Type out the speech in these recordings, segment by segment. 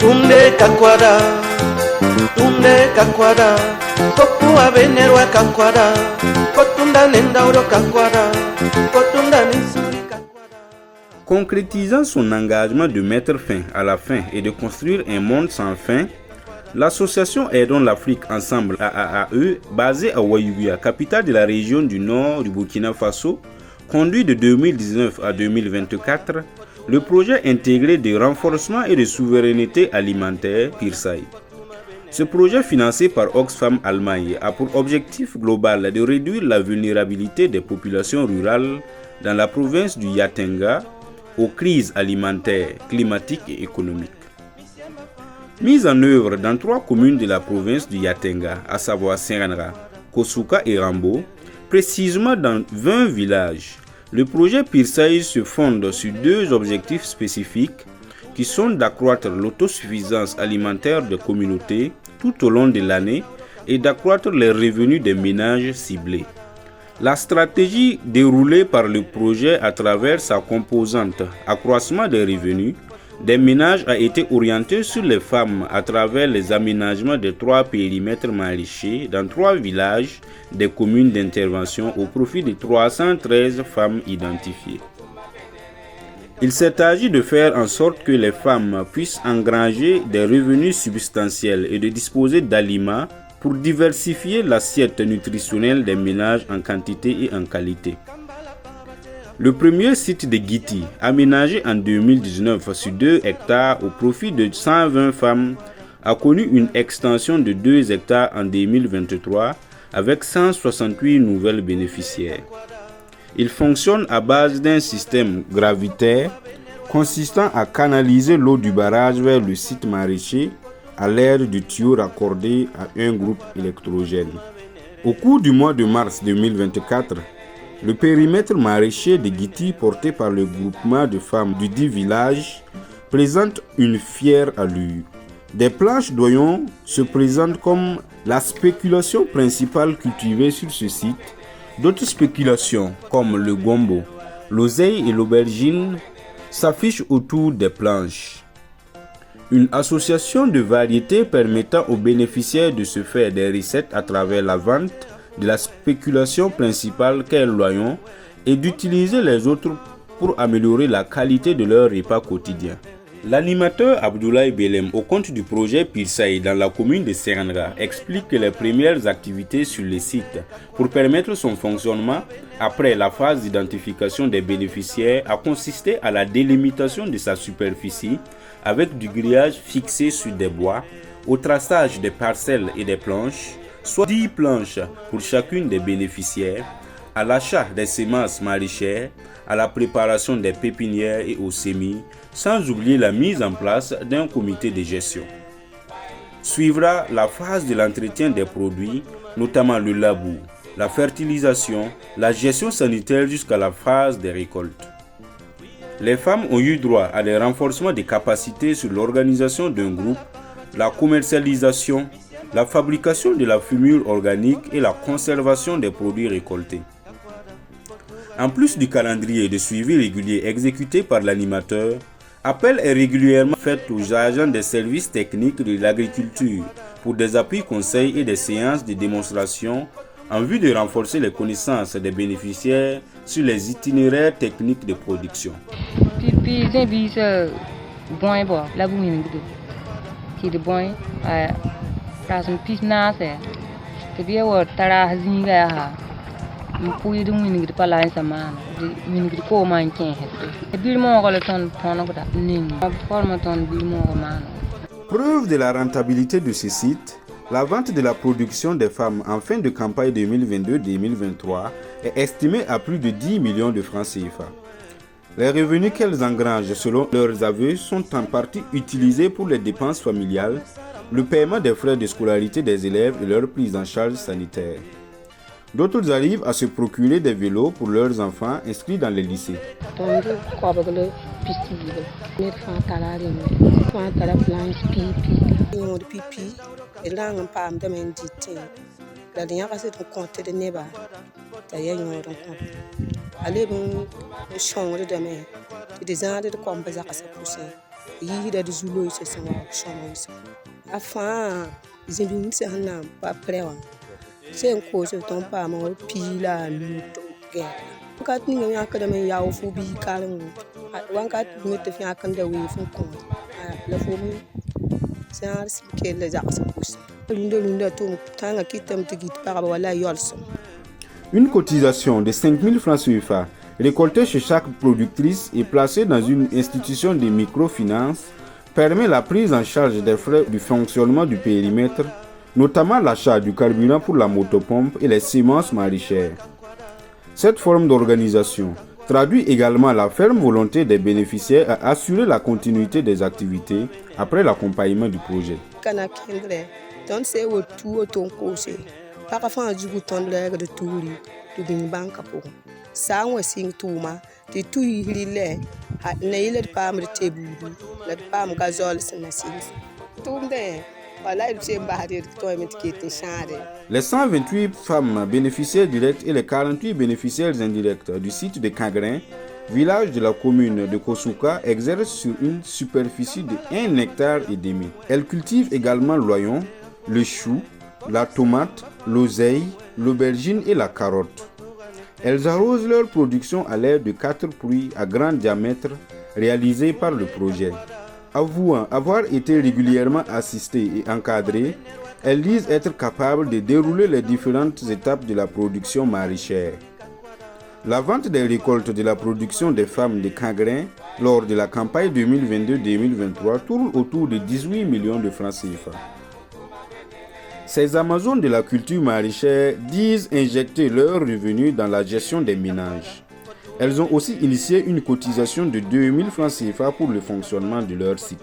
Tunde kakwada, Kopua venerwa kakwada, Kotunda nendauro kakwada, Kotunda nisuri kakwada. Concrétisant son engagement de mettre fin à la faim et de construire un monde sans faim, l'association Aidons l'Afrique Ensemble AAAE, basée à Ouayouia, capitale de la région du nord du Burkina Faso, conduit de 2019 à 2024 le projet intégré de renforcement et de souveraineté alimentaire PIRSAI. Ce projet financé par Oxfam Allemagne a pour objectif global de réduire la vulnérabilité des populations rurales dans la province du Yatenga aux crises alimentaires, climatiques et économiques. Mise en œuvre dans 3 communes de la province du Yatenga, à savoir Senranra, Kosuka et Rambo, précisément dans 20 villages, le projet PIRSAI se fonde sur 2 objectifs spécifiques qui sont d'accroître l'autosuffisance alimentaire des communautés tout au long de l'année et d'accroître les revenus des ménages ciblés. La stratégie déroulée par le projet à travers sa composante accroissement des revenus des ménages a été orientée sur les femmes à travers les aménagements de 3 périmètres maraîchers dans 3 villages des communes d'intervention au profit de 313 femmes identifiées. Il s'est agi de faire en sorte que les femmes puissent engranger des revenus substantiels et de disposer d'aliments pour diversifier l'assiette nutritionnelle des ménages en quantité et en qualité. Le premier site de Guiti, aménagé en 2019 sur 2 hectares au profit de 120 femmes, a connu une extension de 2 hectares en 2023 avec 168 nouvelles bénéficiaires. Il fonctionne à base d'un système gravitaire consistant à canaliser l'eau du barrage vers le site maraîcher à l'aide du tuyau raccordé à un groupe électrogène. Au cours du mois de mars 2024, le périmètre maraîcher de Guiti porté par le groupement de femmes du 10 villages présente une fière allure. Des planches d'oignons se présentent comme la spéculation principale cultivée sur ce site. D'autres spéculations comme le gombo, l'oseille et l'aubergine s'affichent autour des planches. Une association de variétés permettant aux bénéficiaires de se faire des recettes à travers la vente de la spéculation principale qu'est l'oignon et d'utiliser les autres pour améliorer la qualité de leur repas quotidien. L'animateur Abdoulaye Belem, au compte du projet PIRSAI dans la commune de Senranra, explique que les premières activités sur le site pour permettre son fonctionnement après la phase d'identification des bénéficiaires a consisté à la délimitation de sa superficie avec du grillage fixé sur des bois, au traçage des parcelles et des planches, soit 10 planches pour chacune des bénéficiaires, à l'achat des semences maraîchères, à la préparation des pépinières et aux semis, sans oublier la mise en place d'un comité de gestion. Suivra la phase de l'entretien des produits, notamment le labour, la fertilisation, la gestion sanitaire jusqu'à la phase des récoltes. Les femmes ont eu droit à des renforcements des capacités sur l'organisation d'un groupe, la commercialisation, la fabrication de la fumure organique et la conservation des produits récoltés. En plus du calendrier de suivi régulier exécuté par l'animateur, appel est régulièrement fait aux agents des services techniques de l'agriculture pour des appuis conseils et des séances de démonstration en vue de renforcer les connaissances des bénéficiaires sur les itinéraires techniques de production. Preuve de la rentabilité de ce site, la vente de la production des femmes en fin de campagne 2022-2023 est estimée à plus de 10 millions de francs CFA. Les revenus qu'elles engrangent selon leurs aveux sont en partie utilisés pour les dépenses familiales, le paiement des frais de scolarité des élèves et leur prise en charge sanitaire. D'autres arrivent à se procurer des vélos pour leurs enfants inscrits dans les lycées. yida de zulo se sama chomons afan zebin se hana pa prewa sen ko se ton pa ma pila luto ge kat ni nga ka dama yaw fu bi kalam wan kat ni te fi akam da wi fu ko la fu mi sar si ke le jax pousse lunda to tanga kitam tigit par wala yolsom. Une cotisation de 5 000 francs CFA récoltée chez chaque productrice et placée dans une institution de microfinance permet la prise en charge des frais du fonctionnement du périmètre, notamment l'achat du carburant pour la motopompe et les semences maraîchères. Cette forme d'organisation traduit également la ferme volonté des bénéficiaires à assurer la continuité des activités après l'accompagnement du projet. Parfois, du bouton de touri, de bin banque pour. Ça, on signe tout ma, de tout il est, à naîle de palme de tébou, la palme gazole, c'est ma signe. Tout le voilà, il s'est barré de toi, mais qui était charré. Les 128 femmes bénéficiaires directes et les 48 bénéficiaires indirects du site de Kangrin, village de la commune de Kosuka, exercent sur une superficie de 1,5 hectare. Elles cultivent également l'oignon, le chou, la tomate, l'oseille, l'aubergine et la carotte. Elles arrosent leur production à l'aide de 4 puits à grand diamètre réalisés par le projet. Avouant avoir été régulièrement assistées et encadrées, elles disent être capables de dérouler les différentes étapes de la production maraîchère. La vente des récoltes de la production des femmes de Kangrin lors de la campagne 2022-2023 tourne autour de 18 millions de francs CFA. Ces Amazones de la culture maraîchère disent injecter leurs revenus dans la gestion des ménages. Elles ont aussi initié une cotisation de 2000 francs CFA pour le fonctionnement de leur site.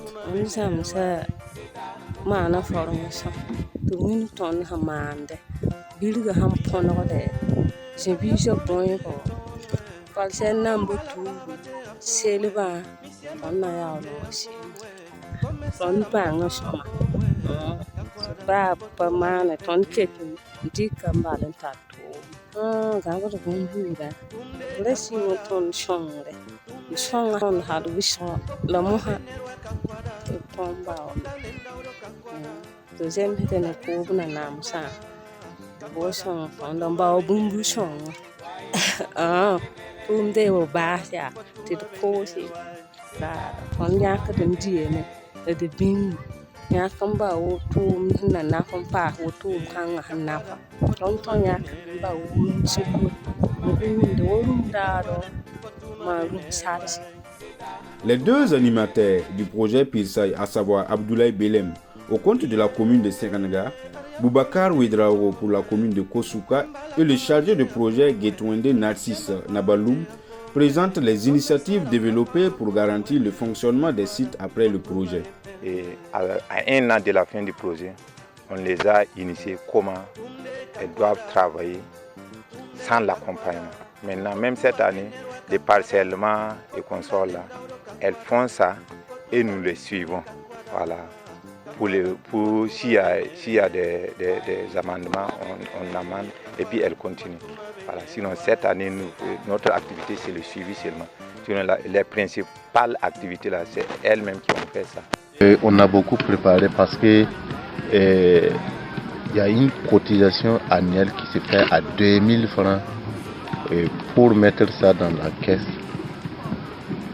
Ba mana ton ketin dika mbalan tato gaba da gumbuda lesi ton shonre shonga hadu bishon la moha ton bawo to zem hetene ko buna namsa bo shon ton bawo bumbu shon tum de wo ba ya ti ko si da kon ya ka den diene de bin ya kan ba woto na na kan pa woto kan hanna fa don ton ya kan ba wurin su da wurin da ma rusa. Les deux animateurs du projet Pilsai, à savoir Abdoulaye Belem au compte de la commune de Seranga, Boubacar Ouedrao pour la commune de Kosuka et le chargé de projet Getwende Narcisse Nabaloum, présentent les initiatives développées pour garantir le fonctionnement des sites après le projet. Et à 1 an de la fin du projet, on les a initiés comment elles doivent travailler sans l'accompagnement. Maintenant, même cette année, les parcellements et consorts là, elles font ça et nous les suivons. Voilà. Pour s'il y a des amendements, on amende et puis elles continuent. Voilà. Sinon, cette année, notre activité, c'est le suivi seulement. Sinon, les principales activités, là, c'est elles-mêmes qui ont fait ça. On a beaucoup préparé parce que y a une cotisation annuelle qui se fait à 2000 francs pour mettre ça dans la caisse.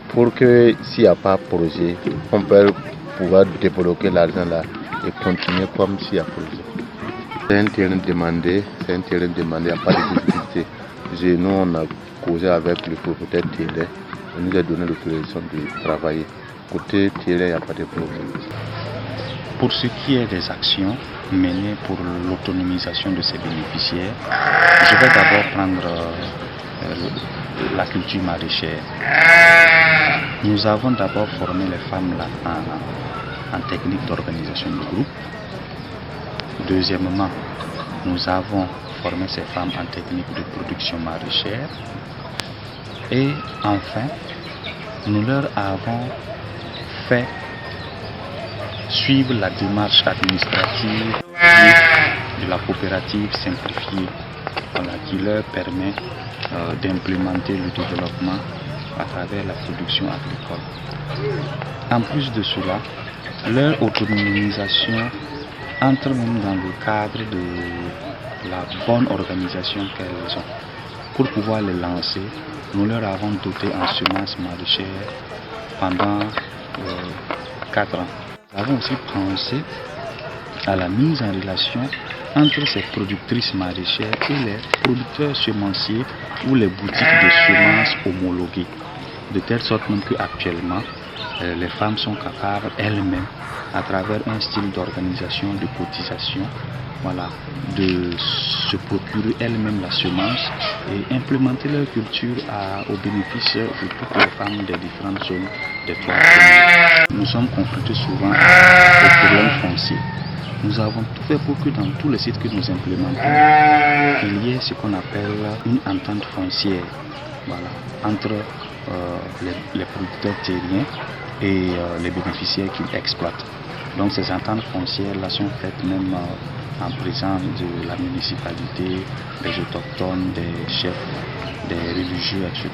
Pour que s'il n'y a pas de projet, on peut pouvoir débloquer l'argent là et continuer comme s'il y a projet. C'est un terrain demandé, il n'y a pas de difficulté. Nous, on a causé avec le propriétaire terrain, on nous a donné l'autorisation de travailler. Côté terrain, il n'y a pas de problème. Pour ce qui est des actions menées pour l'autonomisation de ces bénéficiaires, je vais d'abord prendre la culture maraîchère. Nous avons d'abord formé les femmes là, en technique d'organisation du groupe. Deuxièmement, nous avons formé ces femmes en technique de production maraîchère. Et enfin, nous leur avons fait suivre la démarche administrative de la coopérative simplifiée, qui leur permet d'implémenter le développement à travers la production agricole. En plus de cela, leur autonomisation entre même dans le cadre de la bonne organisation qu'elles ont. Pour pouvoir les lancer, nous leur avons doté en semences maraîchères pendant 4 ans. Nous avons aussi pensé à la mise en relation entre ces productrices maraîchères et les producteurs semenciers ou les boutiques de semences homologuées, de telle sorte même qu'actuellement, les femmes sont capables elles-mêmes, à travers un style d'organisation, de cotisation, de se procurer elles-mêmes la semence et implémenter leur culture au bénéfice de toutes les femmes des différentes zones des 3 communes. Nous sommes confrontés souvent aux problèmes fonciers. Nous avons tout fait pour que dans tous les sites que nous implémentons, il y ait ce qu'on appelle une entente foncière entre les producteurs terriens et les bénéficiaires qu'ils exploitent. Donc ces ententes foncières-là sont faites même en présence de la municipalité, des autochtones, des chefs, des religieux, etc.,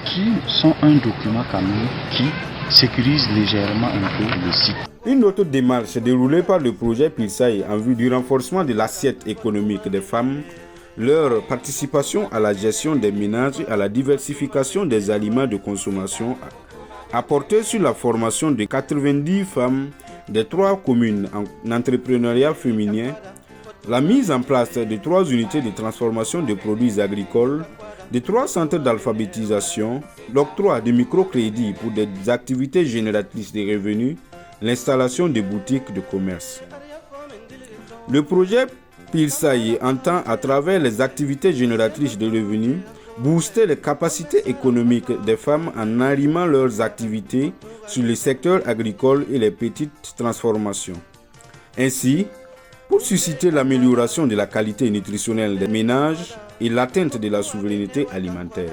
qui sont un document quand même qui sécurise légèrement un peu le site. Une autre démarche déroulée par le projet Pilsaï en vue du renforcement de l'assiette économique des femmes, leur participation à la gestion des ménages et à la diversification des aliments de consommation a porté sur la formation de 90 femmes des 3 communes en entrepreneuriat féminin, la mise en place de 3 unités de transformation de produits agricoles, de 3 centres d'alphabétisation, l'octroi de microcrédits pour des activités génératrices de revenus, l'installation de boutiques de commerce. Le projet Pilsaï entend, à travers les activités génératrices de revenus, booster les capacités économiques des femmes en arrimant leurs activités sur le secteur agricole et les petites transformations. Ainsi, pour susciter l'amélioration de la qualité nutritionnelle des ménages et l'atteinte de la souveraineté alimentaire.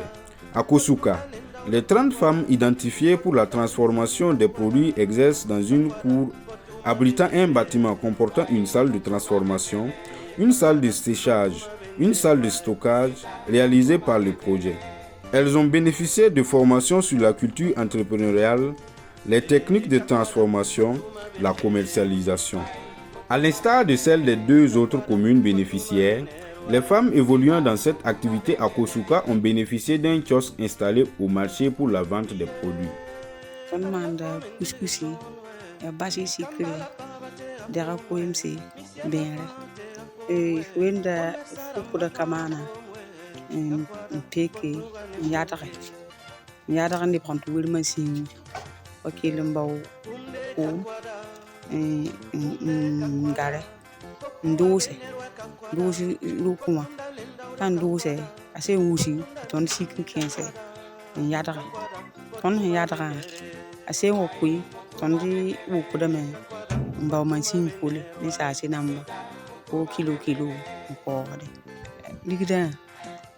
À Kosuka, les 30 femmes identifiées pour la transformation des produits exercent dans une cour abritant un bâtiment comportant une salle de transformation, une salle de séchage, une salle de stockage réalisée par le projet. Elles ont bénéficié de formations sur la culture entrepreneuriale, les techniques de transformation, la commercialisation. À l'instar de celle des 2 autres communes bénéficiaires, les femmes évoluant dans cette activité à Kosuka ont bénéficié d'un kiosque installé au marché pour la vente des produits. Wenda fukuda kamana mpeke yadare ndi prantu wilma sin wakil mbaw ko ngare ndose lukuma kan ndose ase wusi ton sikin kense yadare ton yadare ase wokui ton di wukuda me mbaw mansin kule ni sa se namba ko kilo ko de ligida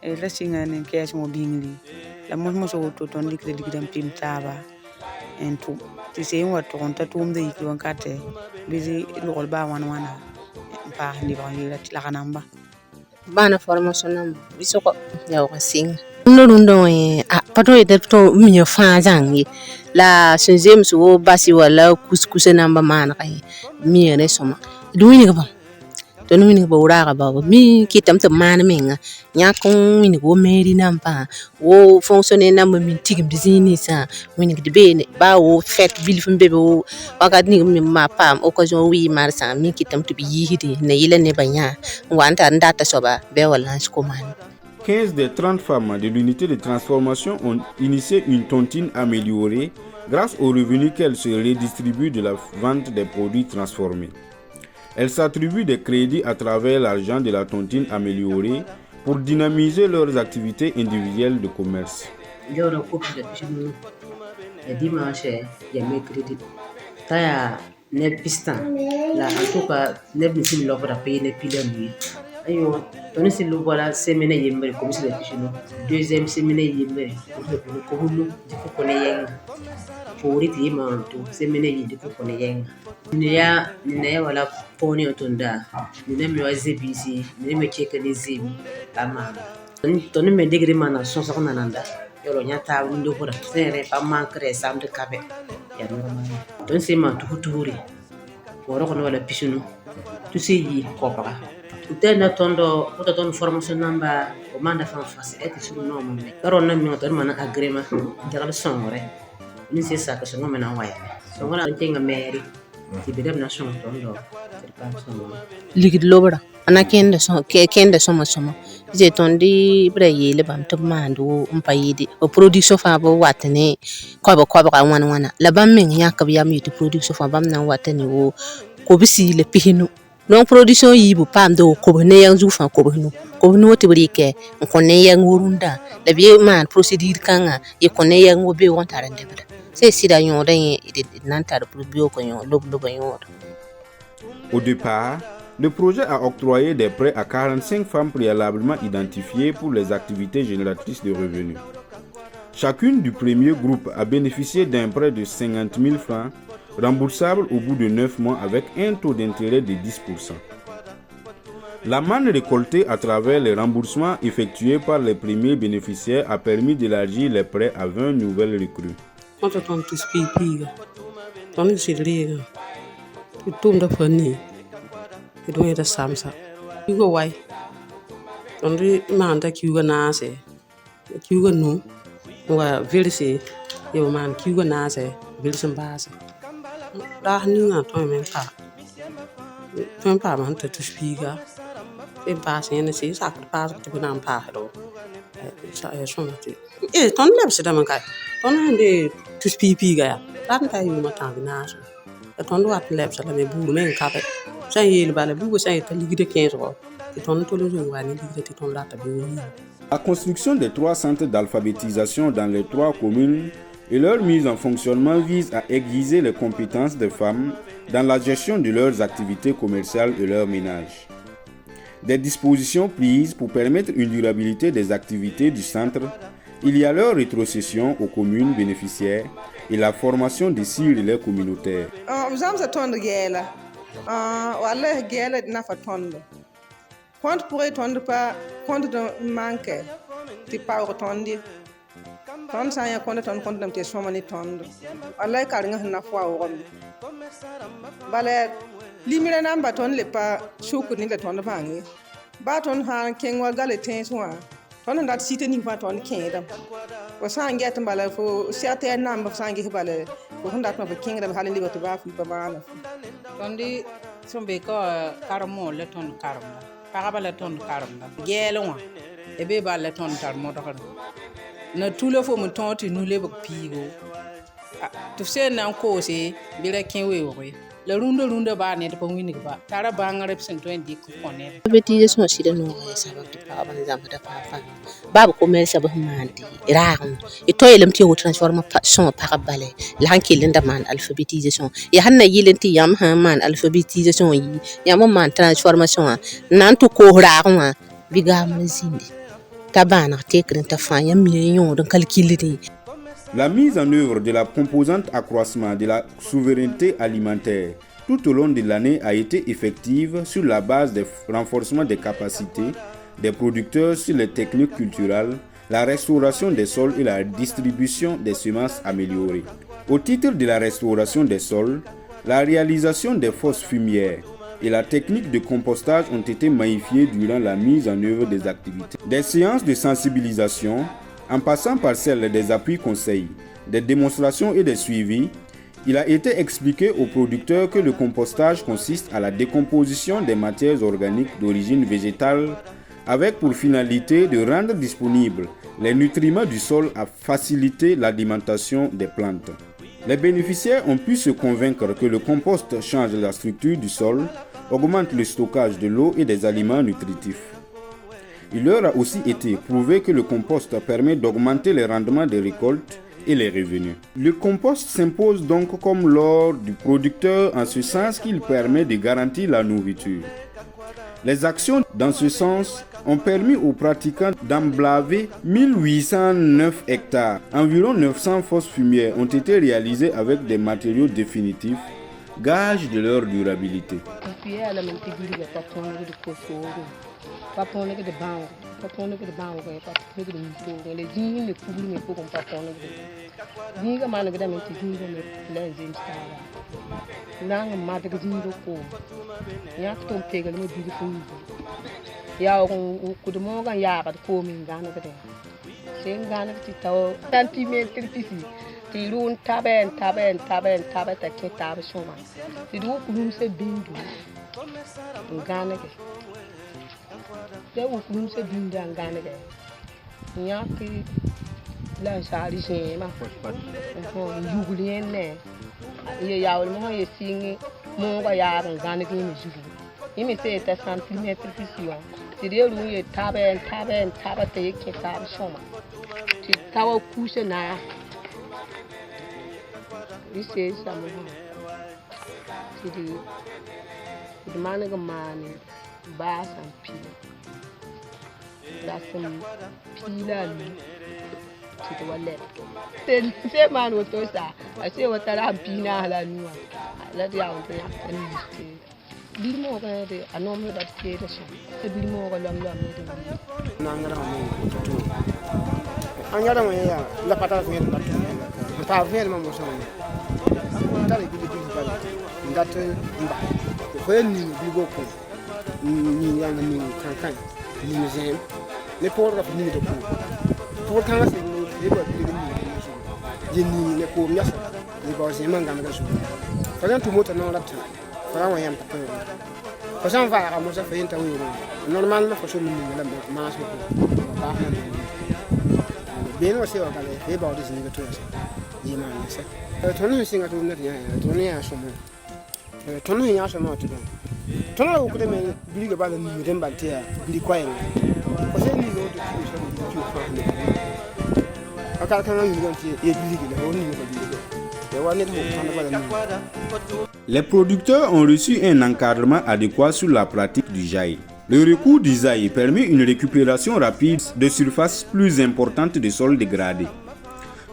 la singa ne kes mo bingli la mo so to ton ligida pim taba en tu ti se wa ton ta tum de iklo kate bizi lol ba wana pa ni ba ni la kanamba bana formation nam bisoko ya ko sing no rundo pato e de to mi fa jangi la senzem so basi wala couscous namba mana kai mi ne soma duini ga to no mini bo ra ba mi kitam to man menga nya kon mini go meri nampa wo fonctionner nam mi tigim dizini sa mini de be ba wo fet bil fum bebe wo waga ni mi ma pam occasion wi mar sa mi kitam to bi yidi ne yile ne banya wanta ndata soba be wala ko man. 15 des 30 femmes de l'unité de transformation ont initié une tontine améliorée grâce aux revenus qu'elles se redistribuent de la vente des produits transformés. Elles s'attribuent des crédits à travers l'argent de la tontine améliorée pour dynamiser leurs activités individuelles de commerce. Ayo toni silu bola semene yembe comme c'est le pichino deuxième semene yembe ko hulu diko ko ne yenga fori ti ma to semene yi diko ko ne yenga ne wala poni otunda ne me waze bisi ne me cheka ne zibi ama toni me degré mana so so nananda yolo nyata windo hora sere pa mankre sam de kabe ya normal don se ma tuhuri woro kono wala pisunu tu se yi kopara utena tondo uta ton formation namba o manda fa face et sur no mo me karon na mi otor mana agrema jagal songore ni se sa ko so ngome na waya so ngona tenga meri ti bedem na son tondo ligid lobra ana kende so ma je tondi bre yele bam to mando umpayidi o production fa bo watane ko ba wana la bam min yakab yam yitu production fa bam na watane wo ko bisi le pihinu non production yibu pam do ko ne yang zu fa ko no te brike ko ne yang wurunda da bi man procedure kanga e ko ne yang wo be won tarande bada c'est sida yon den nan tar pour bio ko yon lob yon. Au départ, le projet a octroyé des prêts à 45 femmes préalablement identifiées pour les activités génératrices de revenus. Chacune du premier groupe a bénéficié d'un prêt de 50 000 francs, remboursable au bout de 9 mois avec un taux d'intérêt de 10%. La manne récoltée à travers les remboursements effectués par les premiers bénéficiaires a permis d'élargir les prêts à 20 nouvelles recrues. Tum da fani ido ida samsa yugo wai tondi manda kiuga nase kiuga nu wa verse e man kiuga nase verse mbase da ni na to men pa man to speaker e passe ne se sa pa to na pa do sa e so mati e ton lebse da man kai ton hande to speaker ya dan ta yu mata nase tondo at lebse la me bu men kabe sa yel bala bu sa ta ligide 15 jours et ton tolo jo wani ligide ton data bi. La construction des 3 centres d'alphabétisation dans les 3 communes et leur mise en fonctionnement vise à aiguiser les compétences des femmes dans la gestion de leurs activités commerciales et leur ménage. Des dispositions prises pour permettre une durabilité des activités du centre, il y a leur rétrocession aux communes bénéficiaires et la formation des relais communautaires. Compte pour étendre pas compte de manque ti pa rotondi ton sa ya compte dem te so mani tondo wallahi ka nga na fwa o bale limire namba ton le pa shuku ni le tondo bangi ba ton ha ken wa gale ten soa ton dat site ni fa ton ken dam ko sa nget bale fo siate namba sa ngi bale ko hondat no ken dam halin liba to ba fi ba mana tondi sombe ko karamo le ton karamo parabala ton karam gelwa e be ba le ton tar mo dokar na tulo fo mo ton ti nule bok pigo to se nan ko se bi re ken we wo le rundo ba ne to wini ba tara ba ngare psen to indi ko koné beti so sida no sa ba to pa ban zam da pa babu ko mel sa ba mandi raam e to yelam ti wo transformation parabale la hanki linda man alphabétisation ya hanna yilenti yam ha man alphabétisation yi yam man transformation nan to ko raam biga mazindi tabana tekrin ta fa yam million de calculer. La mise en œuvre de la composante accroissement de la souveraineté alimentaire tout au long de l'année a été effective sur la base du renforcement des capacités des producteurs sur les techniques culturelles, la restauration des sols et la distribution des semences améliorées. Au titre de la restauration des sols, la réalisation des fosses fumières et la technique de compostage ont été magnifiées durant la mise en œuvre des activités. Des séances de sensibilisation, en passant par celle des appuis conseils, des démonstrations et des suivis, il a été expliqué aux producteurs que le compostage consiste à la décomposition des matières organiques d'origine végétale avec pour finalité de rendre disponibles les nutriments du sol à faciliter l'alimentation des plantes. Les bénéficiaires ont pu se convaincre que le compost change la structure du sol, augmente le stockage de l'eau et des aliments nutritifs. Il leur a aussi été prouvé que le compost permet d'augmenter les rendements des récoltes et les revenus. Le compost s'impose donc comme l'or du producteur en ce sens qu'il permet de garantir la nourriture. Les actions dans ce sens ont permis aux pratiquants d'emblaver 1809 hectares. Environ 900 fosses fumières ont été réalisées avec des matériaux définitifs, gage de leur durabilité. pas qu'on ait pas de les jeans, les poules, mais pour qu'on pas qu'on ait des jeans, man, les dames, les jeans, les jeans, nang mat ga jindo ko ya to pegal mo bi fu ya ko de mo ga ya ga ko min ga na ga de sen ga na ti taw centimetre ti si ti run taben ta ke tabe soma ti du ku dum se bindu ga na ga de ku dum se bindu ga na ga ya ki la sari se ma ko yugulien ne ye yawul mo ye singi mo ga ya ngane ki mi jugu imi se ta centimetre precision ti de ru ye taben te ke tab soma ti tawa kushe na di se samu ti di man ga mani ba san pi la sam pila ni ti to wale se man wo to sa ase wo tara pina la nuwa la dia on to ya ni ti bir mo ga de anom da ke da so te bir mo ga lam lam ni na ngara mo to angara mo ya la pata ni la to ta ver mo so ni dale bi ba ndate mba ko ni bi go ko ni ya ni kan ni zen le por ga ni do ko pour quand c'est les boîtes de ni les pour ya les boîtes c'est manga manga so quand tout moto non là tu fara wa yam pa ko san va ra mo sa fait taw normalement ko so ni la ma so ko ba na bien o se wa kale e ba de ni to ya ni ma ni se to no singa to na ya to ne ya so mo to no ya so mo to to no ko de me bi ga ba ni mi dem ba te ya bi kwa yin ko se ni go to so ni Les producteurs ont reçu un encadrement adéquat sur la pratique du jaï. Le recours du jaï permet une récupération rapide de surfaces plus importantes de sols dégradés.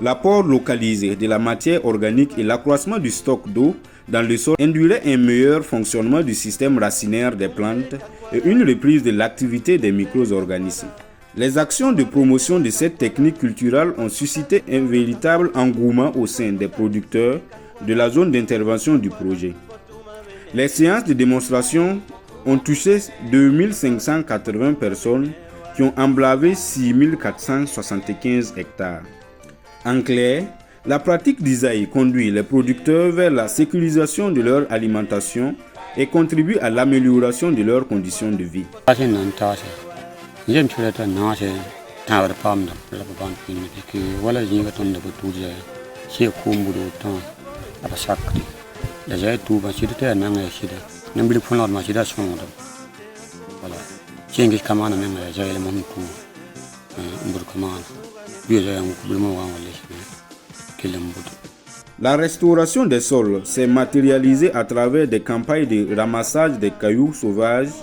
L'apport localisé de la matière organique et l'accroissement du stock d'eau dans le sol induirait un meilleur fonctionnement du système racinaire des plantes et une reprise de l'activité des micro-organismes. Les actions de promotion de cette technique culturelle ont suscité un véritable engouement au sein des producteurs de la zone d'intervention du projet. Les séances de démonstration ont touché 2580 personnes qui ont emblavé 6475 hectares. En clair, la pratique d'Isaïe conduit les producteurs vers la sécurisation de leur alimentation et contribue à l'amélioration de leurs conditions de vie. Jem chula ta na che ta wa pam da la ban pin ki wala yin ga ton da tu je che ko mu do ta ba sakri da je tu ba chi ta na ngai chi da nam bi phon la ma chi da song da wala chen gi kama na me je le mon ku mbur kama bi je ang ku bi mo wa wala ki le mbut. La restauration des sols s'est matérialisée à travers des campagnes de ramassage des cailloux sauvages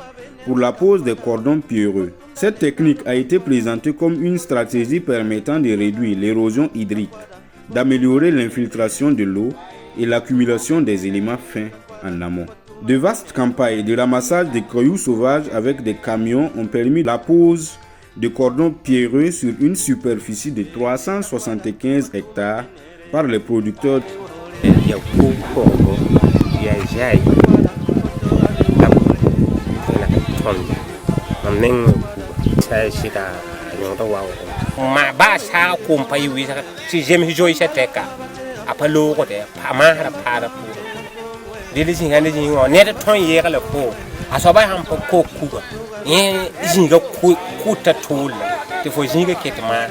pour la pose des cordons pierreux. Cette technique a été présentée comme une stratégie permettant de réduire l'érosion hydrique, d'améliorer l'infiltration de l'eau et l'accumulation des éléments fins en amont. De vastes campagnes de ramassage des cailloux sauvages avec des camions ont permis la pose de cordons pierreux sur une superficie de 375 hectares par les producteurs. Ma ba sa kumpai wi si jem hijoi sa teka apa lo ko de pa ma ra pa ra pu dili singa ni ngo ne de ton ye kala ko aso ba ham ko ku e singa ku ta tul te fo singa ket ma.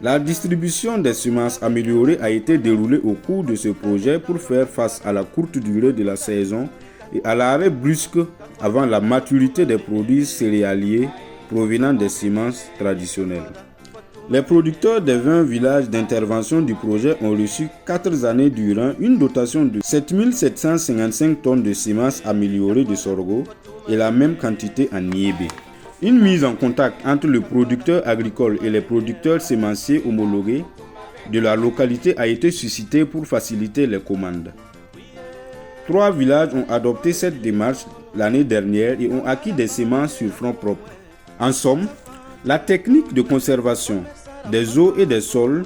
La distribution des semences améliorées a été déroulée au cours de ce projet pour faire face à la courte durée de la saison et à l'arrêt brusque avant la maturité des produits céréaliers provenant des semences traditionnelles. Les producteurs des 20 villages d'intervention du projet ont reçu 4 années durant une dotation de 7755 tonnes de semences améliorées de sorgho et la même quantité en niébé. Une mise en contact entre le producteur agricole et les producteurs sémenciers homologués de la localité a été suscitée pour faciliter les commandes. 3 villages ont adopté cette démarche l'année dernière et ont acquis des semences sur fonds propres. En somme, La technique de conservation des eaux et des sols,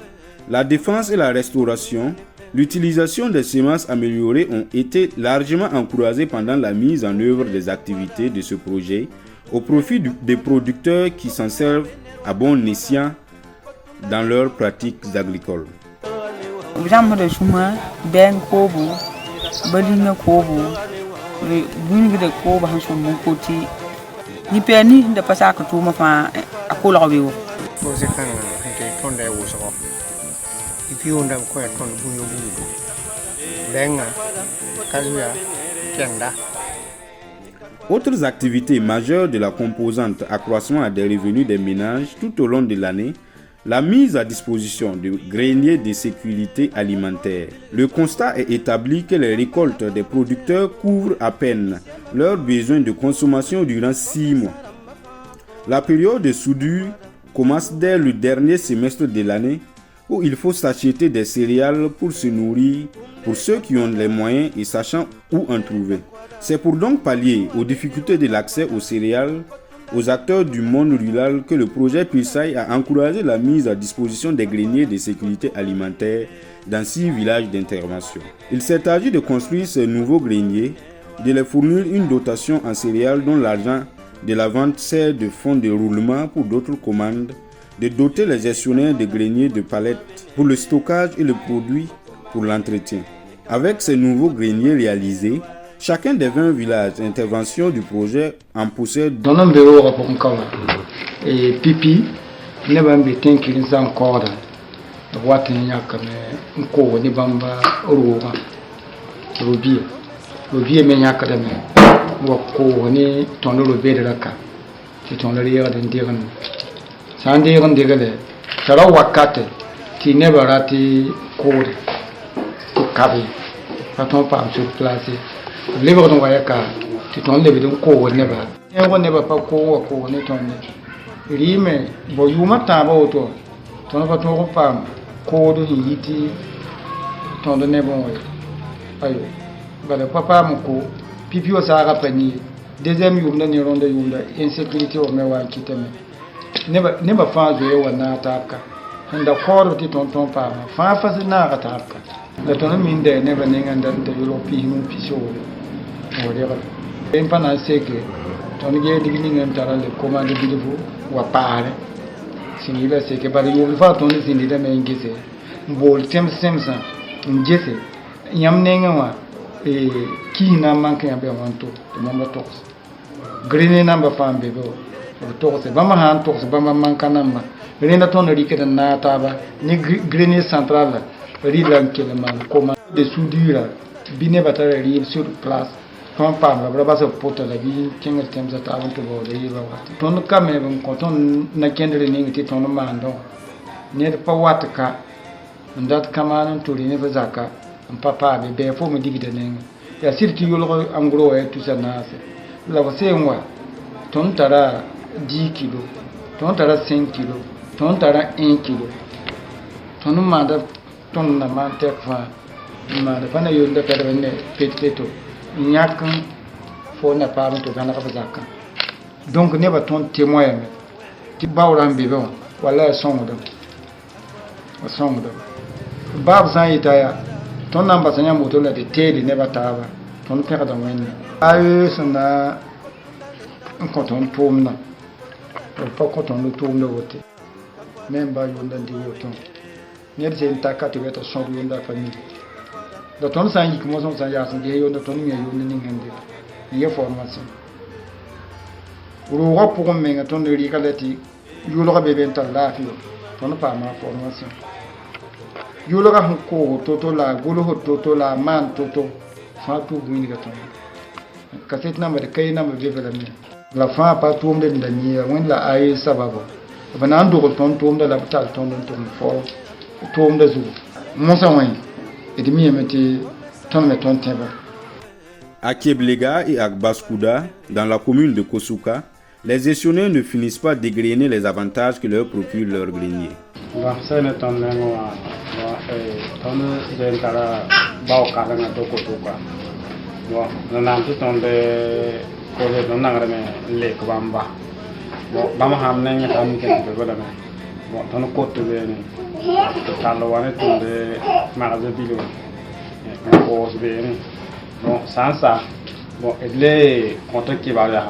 la défense et la restauration, l'utilisation des semences améliorées ont été largement encouragées pendant la mise en œuvre des activités de ce projet au profit des producteurs qui s'en servent à bon escient dans leurs pratiques agricoles. Autres activités majeures de la composante accroissement des revenus des ménages tout au long de l'année, la mise à disposition de greniers de sécurité alimentaire. Le constat est établi que les récoltes des producteurs couvrent à peine leurs besoins de consommation durant 6 mois. La période de soudure commence dès le dernier semestre de l'année où il faut s'acheter des céréales pour se nourrir pour ceux qui ont les moyens et sachant où en trouver. C'est pour donc pallier aux difficultés de l'accès aux céréales aux acteurs du monde rural que le projet PIRSAI a encouragé la mise à disposition des greniers de sécurité alimentaire dans 6 villages d'intervention. Il s'est agi de construire ces nouveaux greniers, de les fournir une dotation en céréales dont l'argent de la vente sert de fonds de roulement pour d'autres commandes, de doter les gestionnaires de greniers de palettes pour le stockage et le produit pour l'entretien. Avec ces nouveaux greniers réalisés, chacun des 20 villages d'intervention du projet en possède. Dans un bureau pour un camp et pipi, ne va me tenir qu'il s'en corde. Le boîte n'y a comme un co de bamba ou Ruby. Ruby est meilleur que demain. Ou co ni ton le de la carte. C'est ton rire d'un diran. Sans dire un dégalé. Sera wakate. Qui ne va rater code. Cabi. Pas-on pas sur place. Libre dans Wayaka, tu t'en lèves d'un co never. On never pas co net on it. Rime, Boyuma Taba auto. Ton of a tour farm, co do he ton the never way. Ayo, but a papa moko, Pipio Saga Penny, deuxième yum on the yum, insecurity of Mewan Kitame. Never found the one nataka, and the cord of it on Tom Palmer, far fast nataka. La tonne mine de never ning and the European piece or whatever. Empana seke, Tony digging and Tara, command the beautiful, wapare. Singila seke, but you will find only in the main gizzy. Bold Tim Simpson, in Jesse, Yam Ningawa, a key number can be one to the number talks. Green number farm baby, talks, Bama hand talks, Bama manka number. Rena Tony Ricket and Nataba, Green Central. Rilan Keleman, comme de soudure, bine batterie sur place, quand par la brabase porte la vie, qui est temps à avant de voir les rives. Ton camé, quand on n'a qu'un renégé ton mando, n'est pas wataka, and that command to the Nevazaka, and papa, bébé, for me dividend. Ya sirti yolo anglo et tout ça n'a. La voici moi, ton tara 10 kilos, ton tara 5 kilos, ton tara 1 kilo, ton manda. Ton na mantek fa ma da fana yunda kada ne peteto nyak fo na pa to kana ka bazaka donc ne ba ton témoin ti bawran be bon wala songo bab san itaya ton namba sanya moto la de teli ne ba taba ton peka da wen ayo sana ko ton tomna to ko ton tomna wote même ba yunda ndi woto Nier c'est une taca tu vas te changer dans la famille. Le ton sang y commence à s'en y a ton y a une formation. Le roi pour un ton de ricalati, you l'aura bébé dans la fille, ton pas ma formation. You l'aura un co, toto la, golo toto la, man toto, fatou winigaton. Cassette number de kay number de la fin pas tout de l'année, when la aïe sababo. Venant de ton tombe de la bataille ton fort. À Kieblega et à Baskouda, dans la commune de Kosuka, les gestionnaires ne finissent pas dégrainer les avantages que leur procure leur grenier. bon bama ham neng ham ken be bala bon ton ko to be ni to talo wane to de magaze bilo ko be ni bon sansa bon ele konta ki ba ya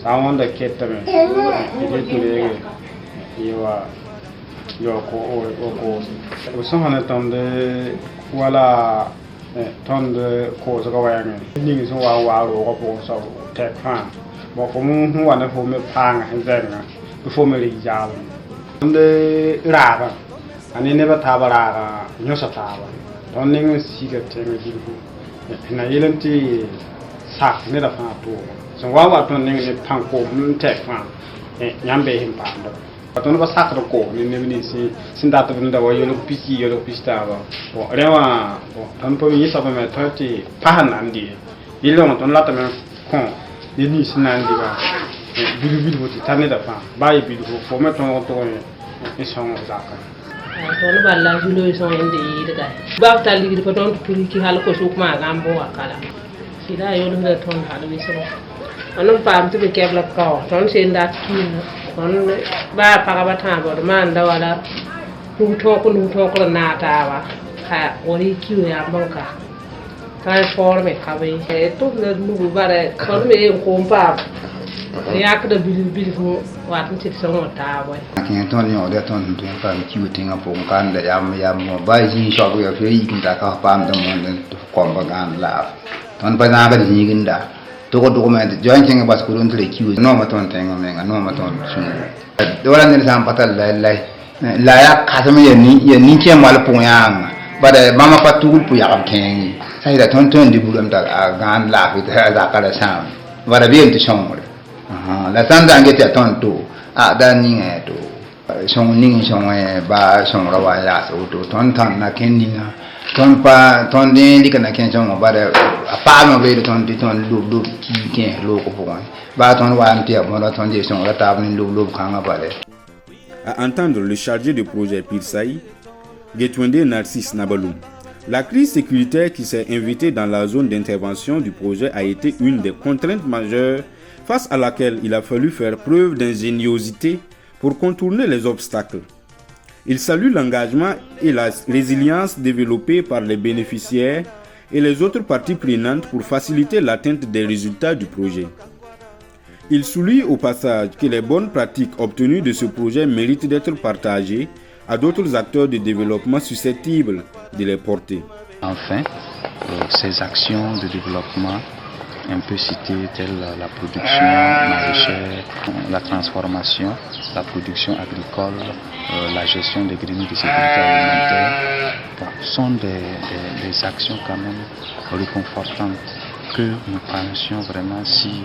sa wonda ketame ide to le yewa yo ko so hana tonde wala tonde ko so wa yang ni so wa ro ko so te kan bo ko mu wa na fo me pang han zenga fo me ri jal tonde ra ani ne ba ta ba ra nyo sa ta ba ton ni si ga te me ji na yelanti sa ne da fa to so wa ton ni pang ko mu te kan nyambe him pa ndo ton ba sakra ko ni ni sin data bunda wa yolo pista ba bo rewa bo ton po mi sa ba me tati pahan andi yilo ton lata me kon ni sin andi ba bidu boti tane da fa ba yi bidu fo me ton to ni son zakka ton ba la julo son indi de ga ba ta ligi ko ton puri ki hal ko suk ma gambo akala sida yolo de ton hal wi so anon pam to be kebla ko ton sin dat ki kon ba paga bata bo man da wala nu to ko na ta wa ka wori kiu ya banka transforme ka be to le nu bare kon me ko pa ya ka da bil fu wa tin ti so ta bo kin ton yo de ton tu pa kiu tinga po kan da ya mo ba ji so ko ya fe yi kin ta ka pam da mo den ko ba gan la ton pa na ba ji kin da to ko document join king bas ko don tele kiu no ma ton tenga menga no ma ton sun do wala ne sam patal la ya kasame ya ni ke mal pon ya ba da mama patul pu ya ken sai da ton di bulam da gan la fi ta za kala sam ba da bien to shon la san da ngete ton to da ni nge to shon ni shon ba shon ra wa ya so to ton na ken ni na ton pa ton din li kana ken shon ba da pa no be ton lu ki ken lo ko pon ba ton wa anti mo la ton di shon ra ta bin lu kan ba le. À entendre le chargé de projet Pirsaï, Getwende Narcisse Nabaloum, la crise sécuritaire qui s'est invitée dans la zone d'intervention du projet a été une des contraintes majeures face à laquelle il a fallu faire preuve d'ingéniosité pour contourner les obstacles. Il salue l'engagement et la résilience développés par les bénéficiaires et les autres parties prenantes pour faciliter l'atteinte des résultats du projet. Il souligne au passage que les bonnes pratiques obtenues de ce projet méritent d'être partagées à d'autres acteurs de développement susceptibles de les porter. Enfin, ces actions de développement un peu citées telles la production maraîchère, la transformation, la production agricole, la gestion des grilles de sécurité alimentaire, sont des actions quand même réconfortantes que nous pensions vraiment si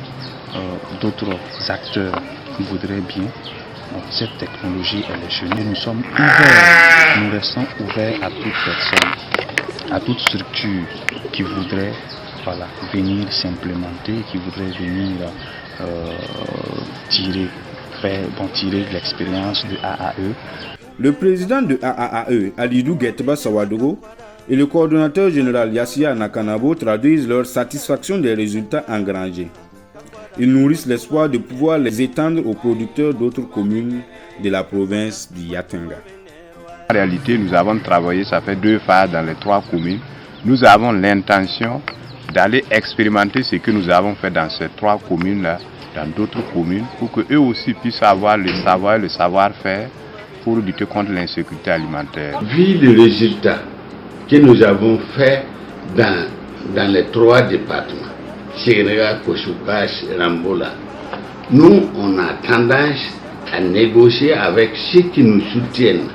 d'autres acteurs voudraient bien. Donc, cette technologie elle est chez nous. Nous sommes ouverts, nous restons ouverts à toute personne, à toute structure qui voudrait venir s'implémenter, qui voudrait venir tirer de l'expérience de AAE. Le président de AAE, Alidou Guetba Sawadoro, et le coordonnateur général Yassia Nakanabo traduisent leur satisfaction des résultats engrangés. Ils nourrissent l'espoir de pouvoir les étendre aux producteurs d'autres communes de la province du Yatenga. En réalité, nous avons travaillé, ça fait 2 phases dans les 3 communes. Nous avons l'intention d'aller expérimenter ce que nous avons fait dans ces 3 communes-là, dans d'autres communes, pour qu'eux aussi puissent avoir le savoir et le savoir-faire pour lutter contre l'insécurité alimentaire. Vu les résultats que nous avons fait dans les 3 départements, Sénégal, Kosoukache, Rambola, nous, on a tendance à négocier avec ceux qui nous soutiennent,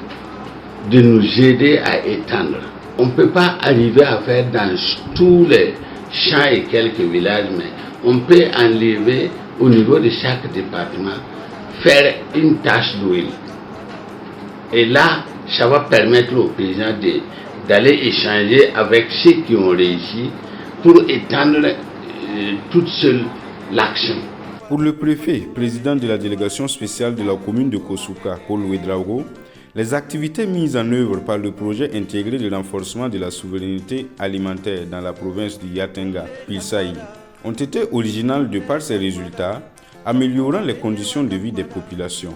de nous aider à étendre. On ne peut pas arriver à faire dans tous les champs et quelques villages, mais on peut enlever au niveau de chaque département, faire une tâche d'huile. Et là, ça va permettre aux paysans d'aller échanger avec ceux qui ont réussi pour étendre toute seule l'action. Pour le préfet, président de la délégation spéciale de la commune de Kosouka, Paul Ouedraogo, les activités mises en œuvre par le projet intégré de renforcement de la souveraineté alimentaire dans la province du Yatenga, Pirsaï, ont été originales de par ses résultats, améliorant les conditions de vie des populations.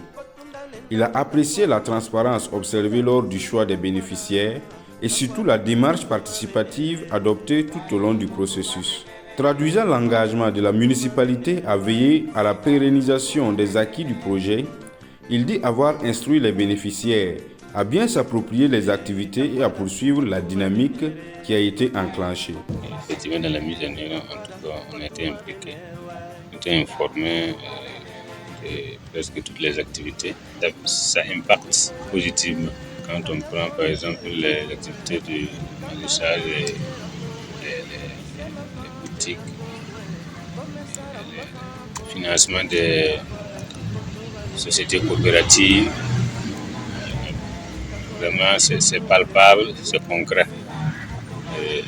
Il a apprécié la transparence observée lors du choix des bénéficiaires et surtout la démarche participative adoptée tout au long du processus. Traduisant l'engagement de la municipalité à veiller à la pérennisation des acquis du projet, il dit avoir instruit les bénéficiaires à bien s'approprier les activités et à poursuivre la dynamique qui a été enclenchée. Effectivement, dans la mise en œuvre, en tout cas, on a été impliqués, on a été informés de presque toutes les activités. Ça impacte positivement. Quand on prend par exemple les activités du maraîchage, les boutiques, le financement des sociétés coopératives, vraiment c'est palpable, c'est concret. Et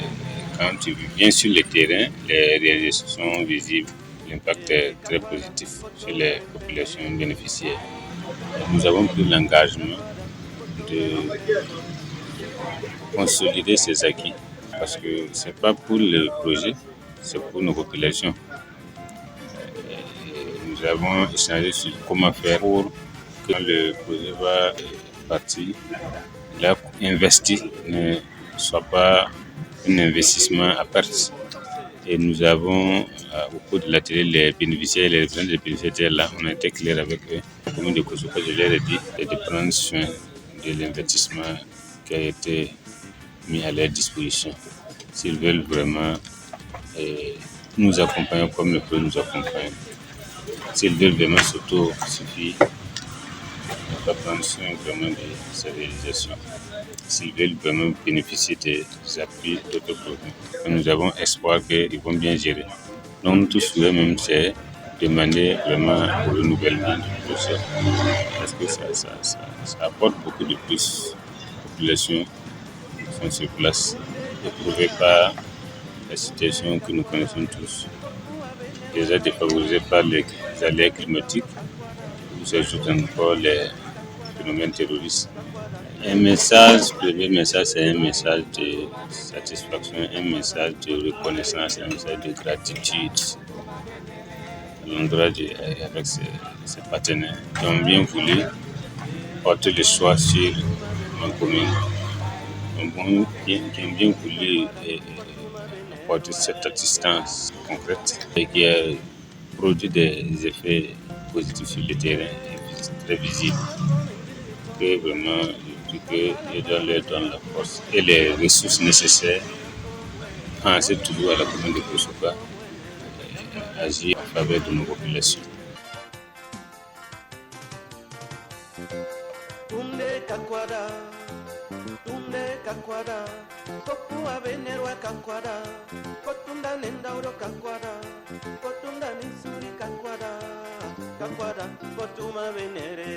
quand tu viens sur le terrain, les réalisations sont visibles. L'impact est très positif sur les populations bénéficiaires. Nous avons pris l'engagement de consolider ces acquis parce que ce n'est pas pour le projet, c'est pour nos populations. Nous avons échangé sur comment faire pour que le projet va partir, l'investi ne soit pas un investissement à perte. Et nous avons, au cours de l'atelier, les bénéficiaires, les représentants des bénéficiaires là, on a été clair avec eux. La commune de Kosouka, je leur ai dit, de prendre soin de l'investissement qui a été mis à leur disposition. S'ils veulent vraiment nous accompagner comme le projet nous accompagne, s'ils veulent vraiment s'auto-suffire, on va prendre soin vraiment de ces réalisations. S'ils veulent vraiment bénéficier des appuis d'autres produits. Nous avons espoir qu'ils vont bien gérer. Donc nous tous même c'est demander vraiment le renouvellement du projet parce que ça apporte beaucoup de plus. Les populations sont sur place et prouver par la situation que nous connaissons tous. Déjà défavorisée par les aléas climatiques, où s'ajoutent encore les phénomènes terroristes. Un message, le premier message, c'est un message de satisfaction, un message de reconnaissance, un message de gratitude à l'endroit avec ses partenaires qui ont bien voulu porter le choix sur ma commune, qui ont bien voulu apporter cette assistance concrète et qui a produit des effets positifs sur le terrain, très visibles. Que vraiment, que je dois leur donner la force et les ressources nécessaires, penser toujours à la commune de Kosouka et agir en faveur de nos populations. Kakwada, kotuma venere.